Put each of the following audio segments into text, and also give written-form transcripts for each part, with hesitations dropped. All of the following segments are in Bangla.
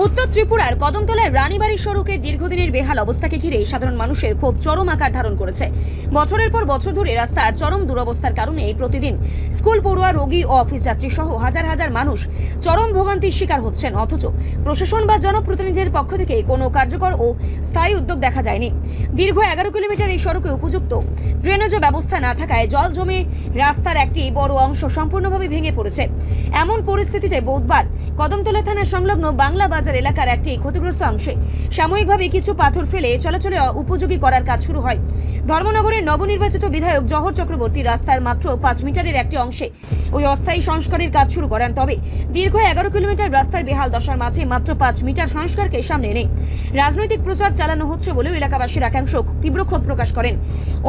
উত্তর ত্রিপুরার কদমতলার রানীবাড়ি সড়কের দীর্ঘদিনের বেহাল অবস্থাকে ঘিরে সাধারণ মানুষের ক্ষোভ চরম আকার ধারণ করেছে। বছরের পর বছর ধরে রাস্তার চরম দুরবস্থার কারণে প্রতিদিন স্কুল পড়ুয়া, রোগী ও অফিস যাত্রী সহ হাজার হাজার মানুষ চরম ভোগান্তির শিকার হচ্ছেন। অথচ প্রশাসন বা জনপ্রতিনিধিদের পক্ষ থেকে কোনো কার্যকর ও স্থায়ী উদ্যোগ দেখা যায়নি। দীর্ঘ 11 কিলোমিটার এই সড়কে উপযুক্ত ড্রেনেজ ব্যবস্থা না থাকায় জল জমে রাস্তার একটি বড় অংশ সম্পূর্ণভাবে ভেঙে পড়েছে। এমন পরিস্থিতিতে বুধবার কদমতলা থানা সংলগ্ন বাংলা বাজার এলাকার একটি ক্ষতিগ্রস্ত অংশে সাময়িকভাবে কিছু পাথর ফেলে চলাচলে উপযোগী করার কাজ শুরু হয়। ধর্মনগরের নবনির্বাচিত বিধায়ক জহর চক্রবর্তী রাস্তার মাত্র 5 মিটারের একটি অংশে ওই অস্থায়ী সংস্কারের কাজ শুরু করেন। তবে দীর্ঘ 11 কিলোমিটার রাস্তার বেহাল দশার মাঝে মাত্র 5 মিটার সংস্কারকে সামনে এনে রাজনৈতিক প্রচার চালানো হচ্ছে বলেও এলাকাবাসীর একাংশ তীব্র ক্ষোভ প্রকাশ করেন।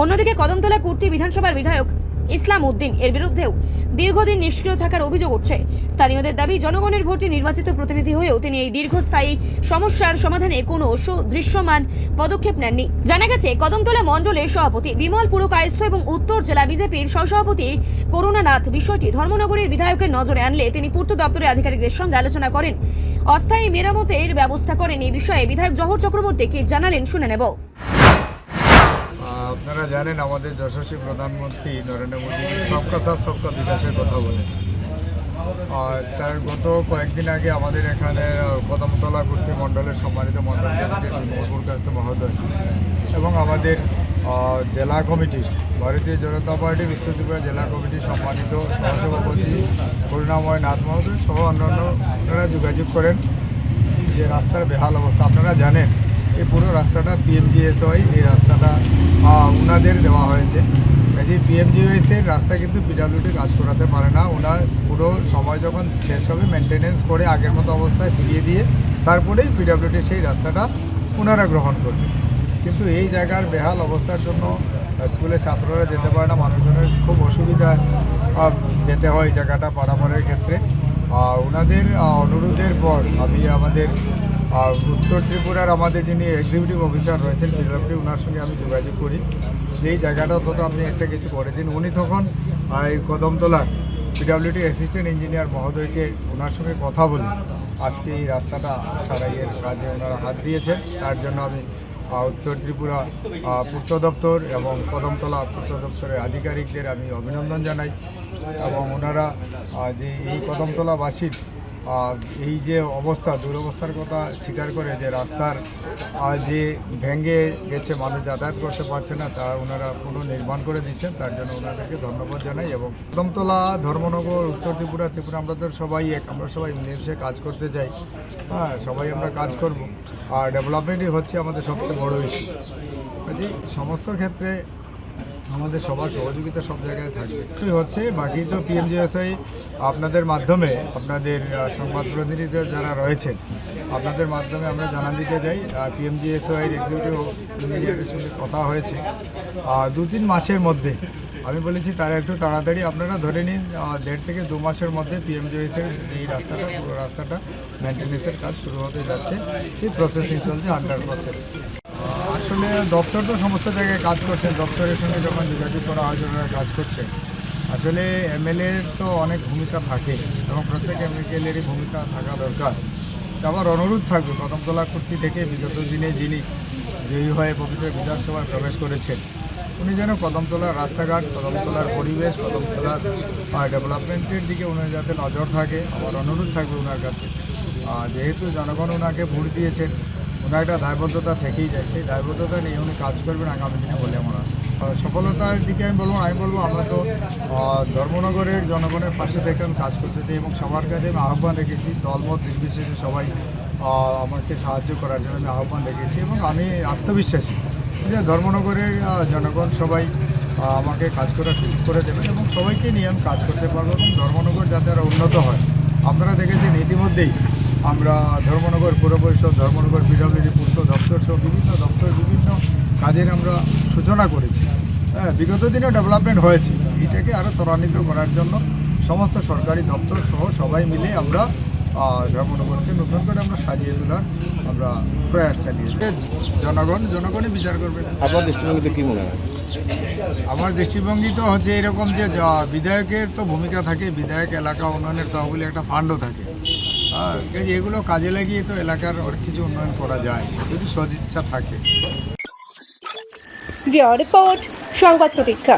অন্যদিকে কদমতলা কুর্তি বিধানসভার বিধায়ক ইসলাম উদ্দিন এর বিরুদ্ধেও দীর্ঘদিন নিষ্ক্রিয় থাকার অভিযোগ উঠছে। স্থানীয়দের দাবি, জনগণের ভোটে নির্বাচিত প্রতিনিধি হয়েও তিনি এই দীর্ঘস্থায়ী সমস্যার সমাধানে কোনো দৃশ্যমান পদক্ষেপ নেননি। জানা গেছে, কদমতলা মণ্ডলের সভাপতি বিমল পুরকায়স্থ এবং উত্তর জেলা বিজেপির সহসভাপতি করুণানাথ বিষয়টি ধর্মনগরের বিধায়কের নজরে আনলে তিনি পূর্ত দপ্তরের আধিকারিকদের সঙ্গে আলোচনা করেন, অস্থায়ী মেরামতের ব্যবস্থা করেন। এই বিষয়ে বিধায়ক জহর চক্রবর্তী কি জানালেন শুনে নেব। আপনারা জানেন, আমাদের যশস্বী প্রধানমন্ত্রী নরেন্দ্র মোদী সবকা সাথ সবকা বিকাশের কথা বলেন। আর তার গত কয়েকদিন আগে আমাদের এখানে কদমতলা কুর্তি মণ্ডলের সম্মানিত মণ্ডল প্রেসিডেন্ট বিমল পুরকায়স্থ মহোদয় এবং আমাদের জেলা কমিটি, ভারতীয় জনতা পার্টির উত্তর ত্রিপুরা জেলা কমিটির সম্মানিত সহসভাপতি করুণাময় নাথ মহোদয় সহ অন্যান্যরা যোগাযোগ করেন যে রাস্তার বেহাল অবস্থা। আপনারা জানেন, এই পুরো রাস্তাটা পিএমজিএসওয়াই, এই রাস্তাটা ওনাদের দেওয়া হয়েছে। কাজে পিএমজিএসের রাস্তা কিন্তু পিডাব্লিউডি কাজ করাতে পারে না। ওনার পুরো সময় যখন শেষ হবে মেনটেনেন্স করে আগের মতো অবস্থায় ফিরিয়ে দিয়ে তারপরেই পিডাব্লিউডি সেই রাস্তাটা ওনারা গ্রহণ করবে। কিন্তু এই জায়গার বেহাল অবস্থার জন্য স্কুলে ছাত্ররা যেতে পারে না, মানুষজনের খুব অসুবিধা যেতে হয় এই জায়গাটা পারাপারের ক্ষেত্রে। ওনাদের অনুরোধের পর আমি আমাদের উত্তর ত্রিপুরার আমাদের যিনি এক্সিকিউটিভ অফিসার রয়েছেন পিডাব্লিউডি, ওনার সঙ্গে আমি যোগাযোগ করি যে এই জায়গাটা অন্তত আপনি একটা কিছু করে দিন। উনি তখন এই কদমতলার পিডাব্লিউডি অ্যাসিস্ট্যান্ট ইঞ্জিনিয়ার মহোদয়কে ওনার সঙ্গে কথা বলি আজকে এই রাস্তাটা সারাইয়ের কাজে ওনারা হাত দিয়েছেন। তার জন্য আমি উত্তর ত্রিপুরা পূর্ত দপ্তর এবং কদমতলা পূর্ত দপ্তরের আধিকারিকদের আমি অভিনন্দন জানাই। এবং ওনারা যে এই কদমতলাবাসীর এই যে অবস্থা, দুরবস্থার কথা স্বীকার করে যে রাস্তার যে ভেঙে গেছে, মানুষ যাতায়াত করতে পারছে না, তা ওনারা পুনর্নির্মাণ করে দিচ্ছেন। তার জন্য ওনাদেরকে ধন্যবাদ জানাই। এবং কদমতলা, ধর্মনগর, উত্তর ত্রিপুরা, আমরা তো সবাই এক, আমরা সবাই মিলেমিশে কাজ করতে চাই। সবাই আমরা কাজ করব। আর ডেভেলপমেন্টই হচ্ছে আমাদের সবচেয়ে বড় ইস্যু। কাজে সমস্ত ক্ষেত্রে আমাদের সবার সহযোগিতা সব জায়গায় থাকবে হচ্ছে। বাকি তো পিএমজিএসআই আপনাদের মাধ্যমে, আপনাদের সংবাদ প্রতিনিধি যারা রয়েছেন, আপনাদের মাধ্যমে আমরা জানান দিতে চাই পিএমজিএসআইয়ের এক্সিকিউটিভ ইঞ্জিনিয়ারের সঙ্গে কথা হয়েছে 2-3 মাসের মধ্যে। আমি বলেছি তারা একটু তাড়াতাড়ি আপনারা ধরে নিন 1.5 থেকে 2 মাসের মধ্যে পিএমজিএসআইয়ের এই রাস্তাটা, পুরো রাস্তাটা মেনটেন্যান্সের কাজ শুরু হতে যাচ্ছে। সেই প্রসেসিং চলছে, আন্ডার প্রসেস। আসলে দপ্তর তো সমস্ত জায়গায় কাজ করছেন, দপ্তরের সঙ্গে যখন যোগাযোগ করা হয় ওনারা কাজ করছে। আসলে এমএলএর তো অনেক ভূমিকা থাকে এবং প্রত্যেক এমএলএরই ভূমিকা থাকা দরকার। আমার অনুরোধ থাকবে কদমতলা কুর্তি থেকে বিগত দিনে যিনি জয়ী হয়ে পবিত্র বিধানসভায় প্রবেশ করেছেন, উনি যেন কদমতলার রাস্তাঘাট, কদমতলার পরিবেশ, কদমতলার ডেভেলপমেন্টের দিকে উনি যাতে নজর থাকে, আমার অনুরোধ থাকবে ওনার কাছে। যেহেতু জনগণ ওনাকে ভোট দিয়েছেন, ওনার একটা দায়বদ্ধতা থেকেই যায়, সেই দায়বদ্ধতা নিয়ে উনি কাজ করবেন আগামী দিনে বলে আমার আশা। সফলতার দিকে আমি বলবো আমরা তো ধর্মনগরের জনগণের পাশে থেকে আমি কাজ করতে চাই এবং সবার কাছে আমি আহ্বান রেখেছি, দলমত নির্বিশেষে সবাই আমাকে সাহায্য করার জন্য আমি আহ্বান রেখেছি। এবং আমি আত্মবিশ্বাসী যে ধর্মনগরের জনগণ সবাই আমাকে কাজ করার সুযোগ করে দেবেন এবং সবাইকে নিয়ে আমি কাজ করতে পারবো এবং ধর্মনগর যাতে আরও উন্নত হয়। আপনারা দেখেছেন ইতিমধ্যেই আমরা ধর্মনগর পৌর পরিষদ, ধর্মনগর পিডাব্লিউডি পূর্ত দপ্তর সহ বিভিন্ন দপ্তর বিভিন্ন কাজের আমরা সূচনা করেছি। বিগত দিনেও ডেভেলপমেন্ট হয়েছে। এটাকে আরও ত্বরান্বিত করার জন্য সমস্ত সরকারি দপ্তর সহ সবাই মিলে আমরা ধর্মনগরকে নতুন করে আমরা সাজিয়ে তোলার আমরা প্রয়াস চালিয়েছি। জনগণই বিচার করবে। আপনার দৃষ্টিভঙ্গিতে কী মনে হয়? আমার দৃষ্টিভঙ্গি তো হচ্ছে এরকম যে বিধায়কের তো ভূমিকা থাকে, বিধায়ক এলাকা উন্নয়নের তহবিলে একটা ফান্ডও থাকে। কাজে এগুলো কাজে লাগিয়ে তো এলাকার অনেক কিছু উন্নয়ন করা যায় যদি সদিচ্ছা থাকে। রিপোর্ট সংবাদ প্রতীক্ষা।